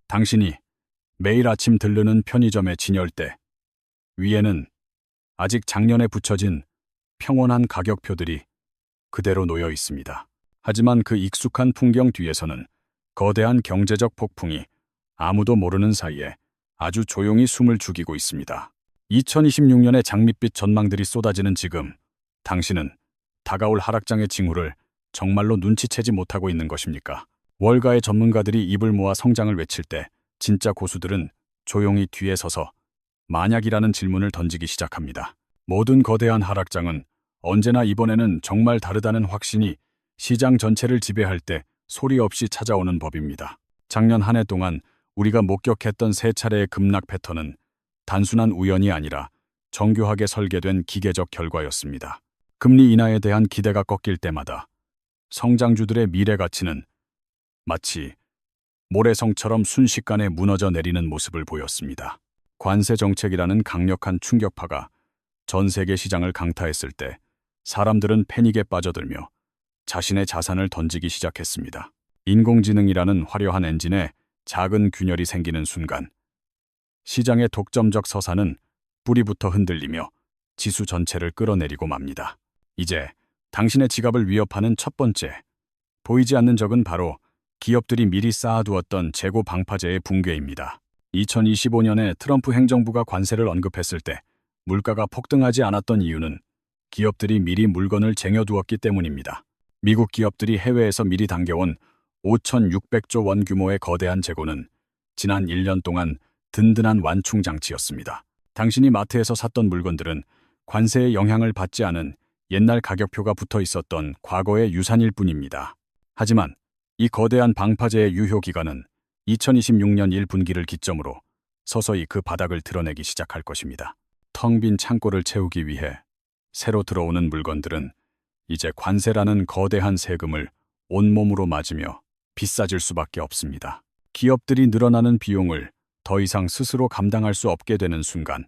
당신이 매일 아침 들르는 편의점의 진열대 위에는 아직 작년에 붙여진 평온한 가격표들이 그대로 놓여 있습니다. 하지만 그 익숙한 풍경 뒤에서는 거대한 경제적 폭풍이 아무도 모르는 사이에 아주 조용히 숨을 죽이고 있습니다. 2026년의 장밋빛 전망들이 쏟아지는 지금, 당신은 다가올 하락장의 징후를 정말로 눈치채지 못하고 있는 것입니까? 월가의 전문가들이 입을 모아 성장을 외칠 때 진짜 고수들은 조용히 뒤에 서서 만약이라는 질문을 던지기 시작합니다. 모든 거대한 하락장은 언제나 이번에는 정말 다르다는 확신이 시장 전체를 지배할 때 소리 없이 찾아오는 법입니다. 작년 한 해 동안 우리가 목격했던 세 차례의 급락 패턴은 단순한 우연이 아니라 정교하게 설계된 기계적 결과였습니다. 금리 인하에 대한 기대가 꺾일 때마다 성장주들의 미래 가치는 마치 모래성처럼 순식간에 무너져 내리는 모습을 보였습니다. 관세 정책이라는 강력한 충격파가 전 세계 시장을 강타했을 때 사람들은 패닉에 빠져들며 자신의 자산을 던지기 시작했습니다. 인공지능이라는 화려한 엔진에 작은 균열이 생기는 순간 시장의 독점적 서사는 뿌리부터 흔들리며 지수 전체를 끌어내리고 맙니다. 이제 당신의 지갑을 위협하는 첫 번째, 보이지 않는 적은 바로 기업들이 미리 쌓아두었던 재고 방파제의 붕괴입니다. 2025년에 트럼프 행정부가 관세를 언급했을 때 물가가 폭등하지 않았던 이유는 기업들이 미리 물건을 쟁여두었기 때문입니다. 미국 기업들이 해외에서 미리 당겨온 5,600조 원 규모의 거대한 재고는 지난 1년 동안 든든한 완충 장치였습니다. 당신이 마트에서 샀던 물건들은 관세의 영향을 받지 않은 옛날 가격표가 붙어 있었던 과거의 유산일 뿐입니다. 하지만 이 거대한 방파제의 유효 기간은 2026년 1분기를 기점으로 서서히 그 바닥을 드러내기 시작할 것입니다. 텅 빈 창고를 채우기 위해 새로 들어오는 물건들은 이제 관세라는 거대한 세금을 온몸으로 맞으며 비싸질 수밖에 없습니다. 기업들이 늘어나는 비용을 더 이상 스스로 감당할 수 없게 되는 순간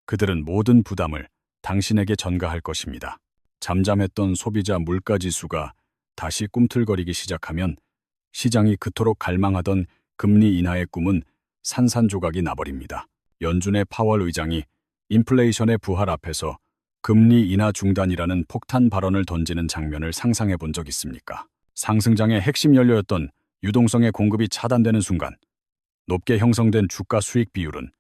그들은 모든 부담을 당신에게 전가할 것입니다. 잠잠했던 소비자 물가지수가 다시 꿈틀거리기 시작하면 시장이 그토록 갈망하던 금리 인하의 꿈은 산산조각이 나버립니다. 연준의 파월 의장이 인플레이션의 부활 앞에서 금리 인하 중단이라는 폭탄 발언을 던지는 장면을 상상해 본 적 있습니까? 상승장의 핵심 연료였던 유동성의 공급이 차단되는 순간 높게 형성된 주가 수익 비율은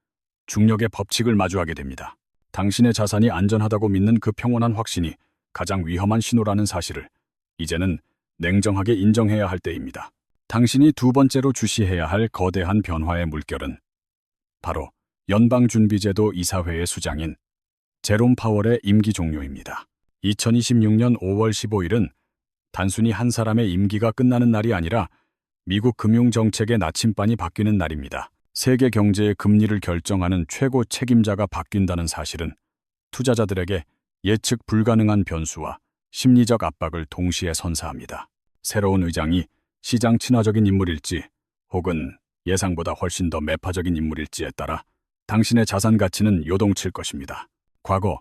중력의 법칙을 마주하게 됩니다. 당신의 자산이 안전하다고 믿는 그 평온한 확신이 가장 위험한 신호라는 사실을 이제는 냉정하게 인정해야 할 때입니다. 당신이 두 번째로 주시해야 할 거대한 변화의 물결은 바로 연방준비제도 이사회의 수장인 제롬 파월의 임기 종료입니다. 2026년 5월 15일은 단순히 한 사람의 임기가 끝나는 날이 아니라 미국 금융정책의 나침반이 바뀌는 날입니다. 세계 경제의 금리를 결정하는 최고 책임자가 바뀐다는 사실은 투자자들에게 예측 불가능한 변수와 심리적 압박을 동시에 선사합니다. 새로운 의장이 시장 친화적인 인물일지 혹은 예상보다 훨씬 더 매파적인 인물일지에 따라 당신의 자산 가치는 요동칠 것입니다. 과거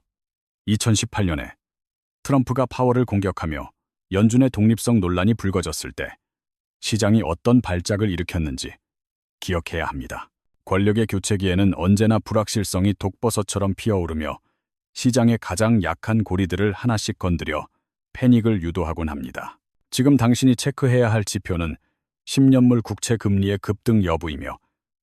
2018년에 트럼프가 파월을 공격하며 연준의 독립성 논란이 불거졌을 때 시장이 어떤 발작을 일으켰는지 기억해야 합니다. 권력의 교체기에는 언제나 불확실성이 독버섯처럼 피어오르며 시장의 가장 약한 고리들을 하나씩 건드려 패닉을 유도하곤 합니다. 지금 당신이 체크해야 할 지표는 10년물 국채 금리의 급등 여부이며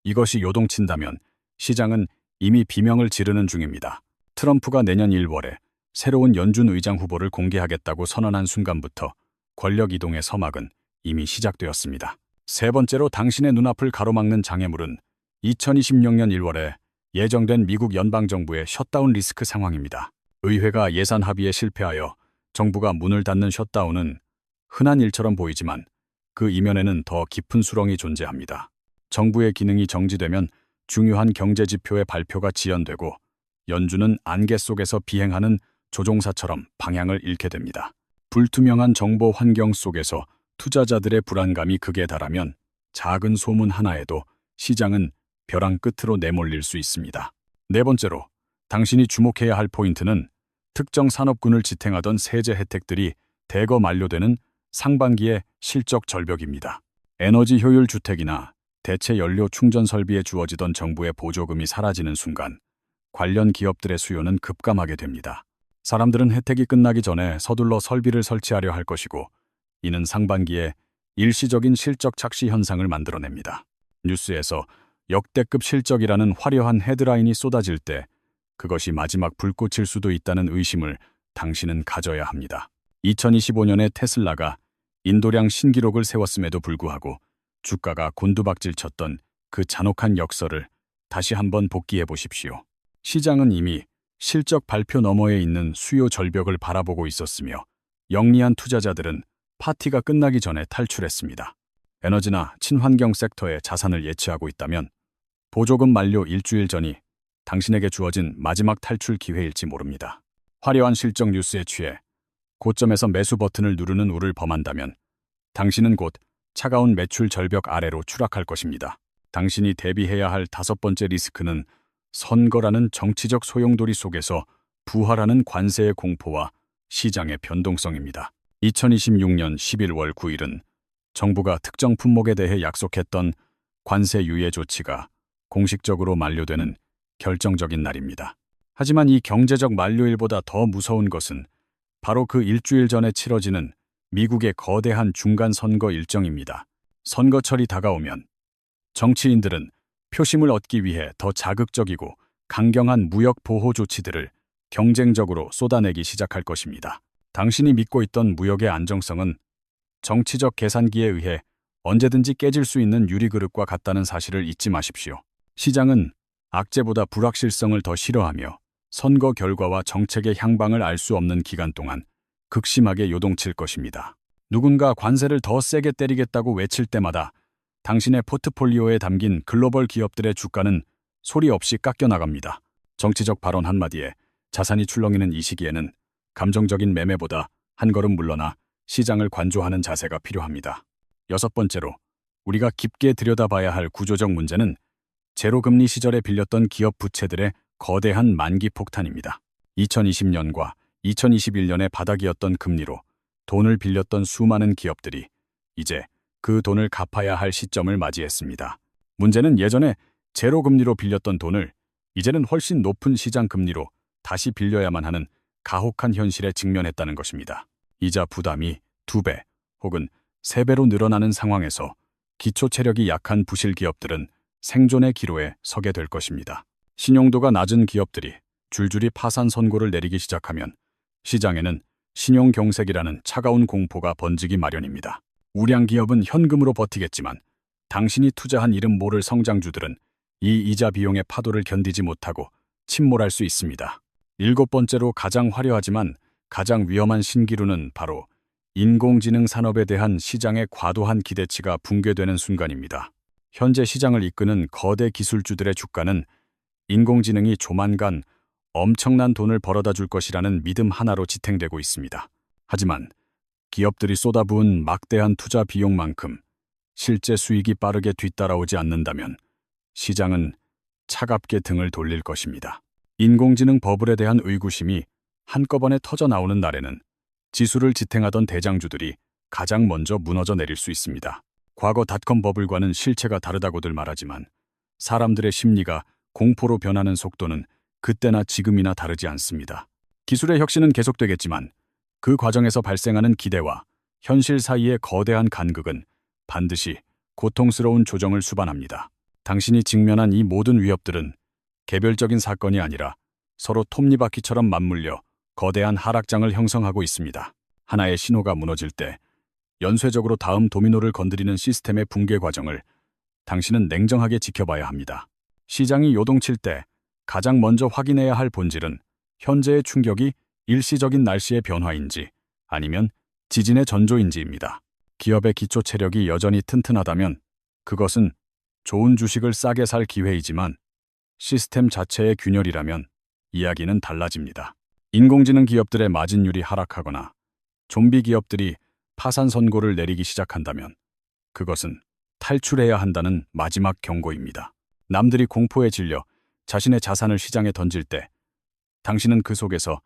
이것이 요동친다면 시장은 이미 비명을 지르는 중입니다. 트럼프가 내년 1월에 새로운 연준 의장 후보를 공개하겠다고 선언한 순간부터 권력 이동의 서막은 이미 시작되었습니다. 세 번째로 당신의 눈앞을 가로막는 장애물은 2026년 1월에 예정된 미국 연방정부의 셧다운 리스크 상황입니다. 의회가 예산 합의에 실패하여 정부가 문을 닫는 셧다운은 흔한 일처럼 보이지만 그 이면에는 더 깊은 수렁이 존재합니다. 정부의 기능이 정지되면 중요한 경제 지표의 발표가 지연되고 연준은 안개 속에서 비행하는 조종사처럼 방향을 잃게 됩니다. 불투명한 정보 환경 속에서 투자자들의 불안감이 극에 달하면 작은 소문 하나에도 시장은 벼랑 끝으로 내몰릴 수 있습니다. 네 번째로 당신이 주목해야 할 포인트는 특정 산업군을 지탱하던 세제 혜택들이 대거 만료되는 상반기의 실적 절벽입니다. 에너지 효율 주택이나 대체 연료 충전 설비에 주어지던 정부의 보조금이 사라지는 순간 관련 기업들의 수요는 급감하게 됩니다. 사람들은 혜택이 끝나기 전에 서둘러 설비를 설치하려 할 것이고, 이는 상반기에 일시적인 실적 착시 현상을 만들어냅니다. 뉴스에서 역대급 실적이라는 화려한 헤드라인이 쏟아질 때 그것이 마지막 불꽃일 수도 있다는 의심을 당신은 가져야 합니다. 2025년에 테슬라가 인도량 신기록을 세웠음에도 불구하고 주가가 곤두박질 쳤던 그 잔혹한 역설을 다시 한번 복기해 보십시오. 시장은 이미 실적 발표 너머에 있는 수요 절벽을 바라보고 있었으며, 영리한 투자자들은 파티가 끝나기 전에 탈출했습니다. 에너지나 친환경 섹터에 자산을 예치하고 있다면 보조금 만료 일주일 전이 당신에게 주어진 마지막 탈출 기회일지 모릅니다. 화려한 실적 뉴스에 취해 고점에서 매수 버튼을 누르는 우를 범한다면 당신은 곧 차가운 매출 절벽 아래로 추락할 것입니다. 당신이 대비해야 할 다섯 번째 리스크는 선거라는 정치적 소용돌이 속에서 부활하는 관세의 공포와 시장의 변동성입니다. 2026년 11월 9일은 정부가 특정 품목에 대해 약속했던 관세 유예 조치가 공식적으로 만료되는 결정적인 날입니다. 하지만 이 경제적 만료일보다 더 무서운 것은 바로 그 일주일 전에 치러지는 미국의 거대한 중간 선거 일정입니다. 선거철이 다가오면 정치인들은 표심을 얻기 위해 더 자극적이고 강경한 무역 보호 조치들을 경쟁적으로 쏟아내기 시작할 것입니다. 당신이 믿고 있던 무역의 안정성은 정치적 계산기에 의해 언제든지 깨질 수 있는 유리그릇과 같다는 사실을 잊지 마십시오. 시장은 악재보다 불확실성을 더 싫어하며 선거 결과와 정책의 향방을 알 수 없는 기간 동안 극심하게 요동칠 것입니다. 누군가 관세를 더 세게 때리겠다고 외칠 때마다 당신의 포트폴리오에 담긴 글로벌 기업들의 주가는 소리 없이 깎여나갑니다. 정치적 발언 한마디에 자산이 출렁이는 이 시기에는 감정적인 매매보다 한 걸음 물러나 시장을 관조하는 자세가 필요합니다. 여섯 번째로, 우리가 깊게 들여다봐야 할 구조적 문제는 제로금리 시절에 빌렸던 기업 부채들의 거대한 만기 폭탄입니다. 2020년과 2021년의 바닥이었던 금리로 돈을 빌렸던 수많은 기업들이 이제 그 돈을 갚아야 할 시점을 맞이했습니다. 문제는 예전에 제로금리로 빌렸던 돈을 이제는 훨씬 높은 시장 금리로 다시 빌려야만 하는 가혹한 현실에 직면했다는 것입니다. 이자 부담이 2배 혹은 3배로 늘어나는 상황에서 기초 체력이 약한 부실 기업들은 생존의 기로에 서게 될 것입니다. 신용도가 낮은 기업들이 줄줄이 파산 선고를 내리기 시작하면 시장에는 신용경색이라는 차가운 공포가 번지기 마련입니다. 우량 기업은 현금으로 버티겠지만 당신이 투자한 이름 모를 성장주들은 이 이자 비용의 파도를 견디지 못하고 침몰할 수 있습니다. 일곱 번째로, 가장 화려하지만 가장 위험한 신기루는 바로 인공지능 산업에 대한 시장의 과도한 기대치가 붕괴되는 순간입니다. 현재 시장을 이끄는 거대 기술주들의 주가는 인공지능이 조만간 엄청난 돈을 벌어다 줄 것이라는 믿음 하나로 지탱되고 있습니다. 하지만 기업들이 쏟아부은 막대한 투자 비용만큼 실제 수익이 빠르게 뒤따라오지 않는다면 시장은 차갑게 등을 돌릴 것입니다. 인공지능 버블에 대한 의구심이 한꺼번에 터져 나오는 날에는 지수를 지탱하던 대장주들이 가장 먼저 무너져 내릴 수 있습니다. 과거 닷컴 버블과는 실체가 다르다고들 말하지만 사람들의 심리가 공포로 변하는 속도는 그때나 지금이나 다르지 않습니다. 기술의 혁신은 계속되겠지만 그 과정에서 발생하는 기대와 현실 사이의 거대한 간극은 반드시 고통스러운 조정을 수반합니다. 당신이 직면한 이 모든 위협들은 개별적인 사건이 아니라 서로 톱니바퀴처럼 맞물려 거대한 하락장을 형성하고 있습니다. 하나의 신호가 무너질 때 연쇄적으로 다음 도미노를 건드리는 시스템의 붕괴 과정을 당신은 냉정하게 지켜봐야 합니다. 시장이 요동칠 때 가장 먼저 확인해야 할 본질은 현재의 충격이 일시적인 날씨의 변화인지 아니면 지진의 전조인지입니다. 기업의 기초 체력이 여전히 튼튼하다면 그것은 좋은 주식을 싸게 살 기회이지만 시스템 자체의 균열이라면 이야기는 달라집니다. 인공지능 기업들의 마진율이 하락하거나 좀비 기업들이 파산 선고를 내리기 시작한다면 그것은 탈출해야 한다는 마지막 경고입니다. 남들이 공포에 질려 자신의 자산을 시장에 던질 때 당신은 그 속에서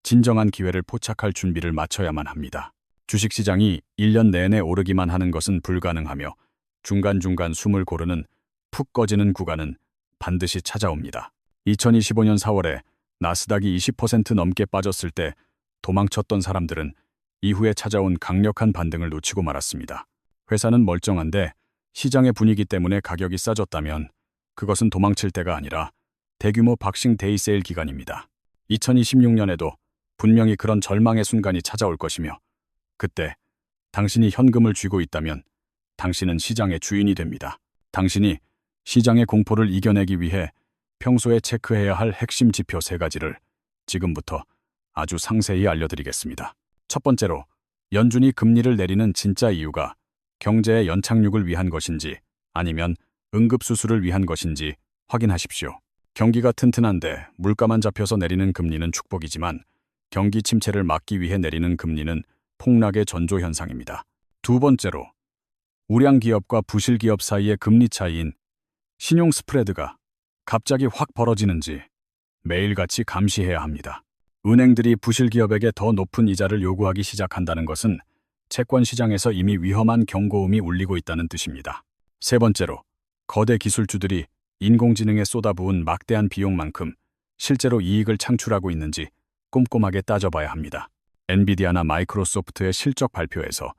진정한 기회를 포착할 준비를 마쳐야만 합니다. 주식시장이 1년 내내 오르기만 하는 것은 불가능하며 중간중간 숨을 고르는 푹 꺼지는 구간은 반드시 찾아옵니다. 2025년 4월에 나스닥이 20% 넘게 빠졌을 때 도망쳤던 사람들은 이후에 찾아온 강력한 반등을 놓치고 말았습니다. 회사는 멀쩡한데 시장의 분위기 때문에 가격이 싸졌다면 그것은 도망칠 때가 아니라 대규모 박싱 데이 세일 기간입니다. 2026년에도 분명히 그런 절망의 순간이 찾아올 것이며 그때 당신이 현금을 쥐고 있다면 당신은 시장의 주인이 됩니다. 당신이 시장의 공포를 이겨내기 위해 평소에 체크해야 할 핵심 지표 3가지를 지금부터 아주 상세히 알려드리겠습니다. 첫 번째로, 연준이 금리를 내리는 진짜 이유가 경제의 연착륙을 위한 것인지 아니면 응급수술을 위한 것인지 확인하십시오. 경기가 튼튼한데 물가만 잡혀서 내리는 금리는 축복이지만 경기 침체를 막기 위해 내리는 금리는 폭락의 전조 현상입니다. 두 번째로, 우량 기업과 부실 기업 사이의 금리 차이인 신용 스프레드가 갑자기 확 벌어지는지 매일같이 감시해야 합니다. 은행들이 부실 기업에게 더 높은 이자를 요구하기 시작한다는 것은 채권 시장에서 이미 위험한 경고음이 울리고 있다는 뜻입니다. 세 번째로, 거대 기술주들이 인공지능에 쏟아부은 막대한 비용만큼 실제로 이익을 창출하고 있는지 꼼꼼하게 따져봐야 합니다. 엔비디아나 마이크로소프트의 실적 발표에서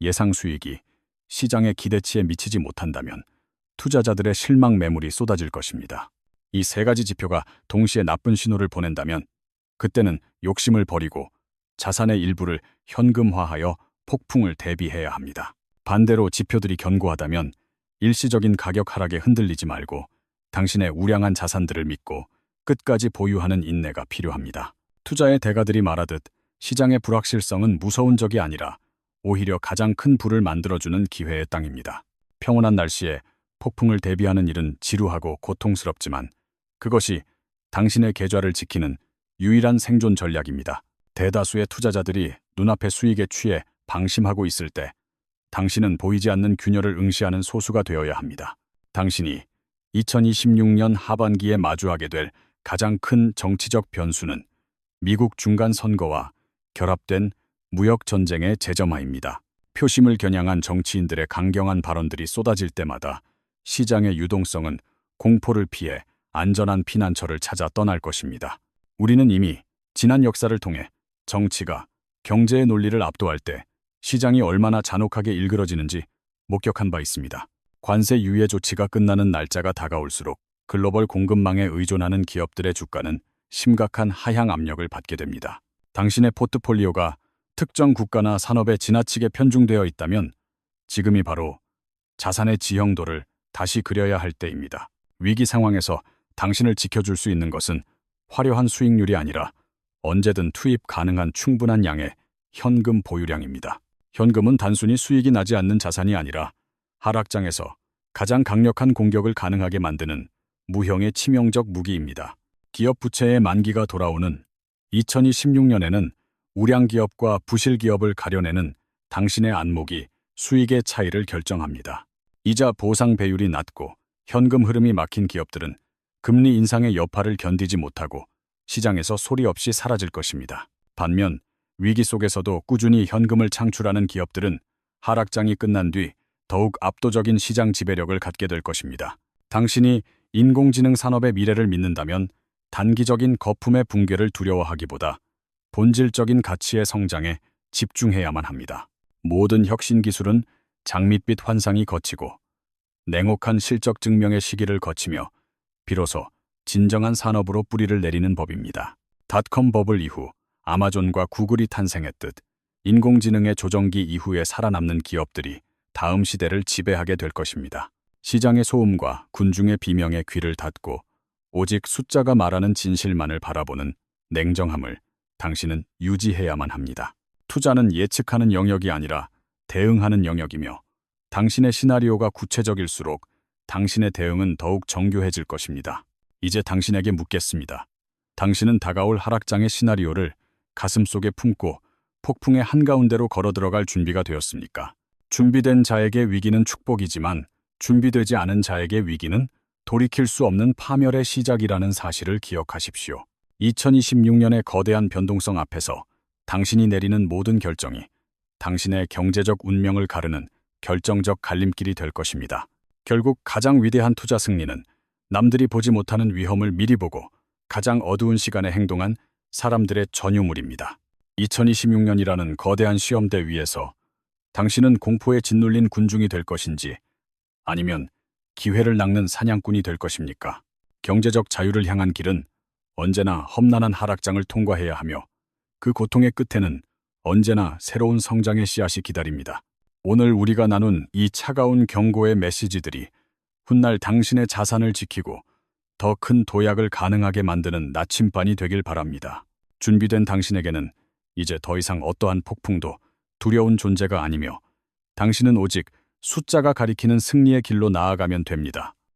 예상 수익이 시장의 기대치에 미치지 못한다면 투자자들의 실망 매물이 쏟아질 것입니다. 이 3가지 지표가 동시에 나쁜 신호를 보낸다면 그때는 욕심을 버리고 자산의 일부를 현금화하여 폭풍을 대비해야 합니다. 반대로 지표들이 견고하다면 일시적인 가격 하락에 흔들리지 말고 당신의 우량한 자산들을 믿고 끝까지 보유하는 인내가 필요합니다. 투자의 대가들이 말하듯 시장의 불확실성은 무서운 적이 아니라 오히려 가장 큰 불을 만들어주는 기회의 땅입니다. 평온한 날씨에 폭풍을 대비하는 일은 지루하고 고통스럽지만 그것이 당신의 계좌를 지키는 유일한 생존 전략입니다. 대다수의 투자자들이 눈앞의 수익에 취해 방심하고 있을 때 당신은 보이지 않는 균열을 응시하는 소수가 되어야 합니다. 당신이 2026년 하반기에 마주하게 될 가장 큰 정치적 변수는 미국 중간 선거와 결합된 무역 전쟁의 재점화입니다. 표심을 겨냥한 정치인들의 강경한 발언들이 쏟아질 때마다 시장의 유동성은 공포를 피해 안전한 피난처를 찾아 떠날 것입니다. 우리는 이미 지난 역사를 통해 정치가 경제의 논리를 압도할 때 시장이 얼마나 잔혹하게 일그러지는지 목격한 바 있습니다. 관세 유예 조치가 끝나는 날짜가 다가올수록 글로벌 공급망에 의존하는 기업들의 주가는 심각한 하향 압력을 받게 됩니다. 당신의 포트폴리오가 특정 국가나 산업에 지나치게 편중되어 있다면 지금이 바로 자산의 지형도를 다시 그려야 할 때입니다. 위기 상황에서 당신을 지켜줄 수 있는 것은 화려한 수익률이 아니라 언제든 투입 가능한 충분한 양의 현금 보유량입니다. 현금은 단순히 수익이 나지 않는 자산이 아니라 하락장에서 가장 강력한 공격을 가능하게 만드는 무형의 치명적 무기입니다. 기업 부채의 만기가 돌아오는 2026년에는 우량 기업과 부실 기업을 가려내는 당신의 안목이 수익의 차이를 결정합니다. 이자 보상 배율이 낮고 현금 흐름이 막힌 기업들은 금리 인상의 여파를 견디지 못하고 시장에서 소리 없이 사라질 것입니다. 반면 위기 속에서도 꾸준히 현금을 창출하는 기업들은 하락장이 끝난 뒤 더욱 압도적인 시장 지배력을 갖게 될 것입니다. 당신이 인공지능 산업의 미래를 믿는다면 단기적인 거품의 붕괴를 두려워하기보다 본질적인 가치의 성장에 집중해야만 합니다. 모든 혁신 기술은 장밋빛 환상이 거치고 냉혹한 실적 증명의 시기를 거치며 비로소 진정한 산업으로 뿌리를 내리는 법입니다. 닷컴 버블 이후 아마존과 구글이 탄생했듯 인공지능의 조정기 이후에 살아남는 기업들이 다음 시대를 지배하게 될 것입니다. 시장의 소음과 군중의 비명에 귀를 닫고 오직 숫자가 말하는 진실만을 바라보는 냉정함을 당신은 유지해야만 합니다. 투자는 예측하는 영역이 아니라 대응하는 영역이며 당신의 시나리오가 구체적일수록 당신의 대응은 더욱 정교해질 것입니다. 이제 당신에게 묻겠습니다. 당신은 다가올 하락장의 시나리오를 가슴속에 품고 폭풍의 한가운데로 걸어 들어갈 준비가 되었습니까? 준비된 자에게 위기는 축복이지만 준비되지 않은 자에게 위기는 돌이킬 수 없는 파멸의 시작이라는 사실을 기억하십시오. 2026년의 거대한 변동성 앞에서 당신이 내리는 모든 결정이 당신의 경제적 운명을 가르는 결정적 갈림길이 될 것입니다. 결국 가장 위대한 투자 승리는 남들이 보지 못하는 위험을 미리 보고 가장 어두운 시간에 행동한 사람들의 전유물입니다. 2026년이라는 거대한 시험대 위에서 당신은 공포에 짓눌린 군중이 될 것인지 아니면 기회를 낚는 사냥꾼이 될 것입니까? 경제적 자유를 향한 길은 언제나 험난한 하락장을 통과해야 하며 그 고통의 끝에는 언제나 새로운 성장의 씨앗이 기다립니다. 오늘 우리가 나눈 이 차가운 경고의 메시지들이 훗날 당신의 자산을 지키고 더 큰 도약을 가능하게 만드는 나침반이 되길 바랍니다. 준비된 당신에게는 이제 더 이상 어떠한 폭풍도 두려운 존재가 아니며 당신은 오직 숫자가 가리키는 승리의 길로 나아가면 됩니다.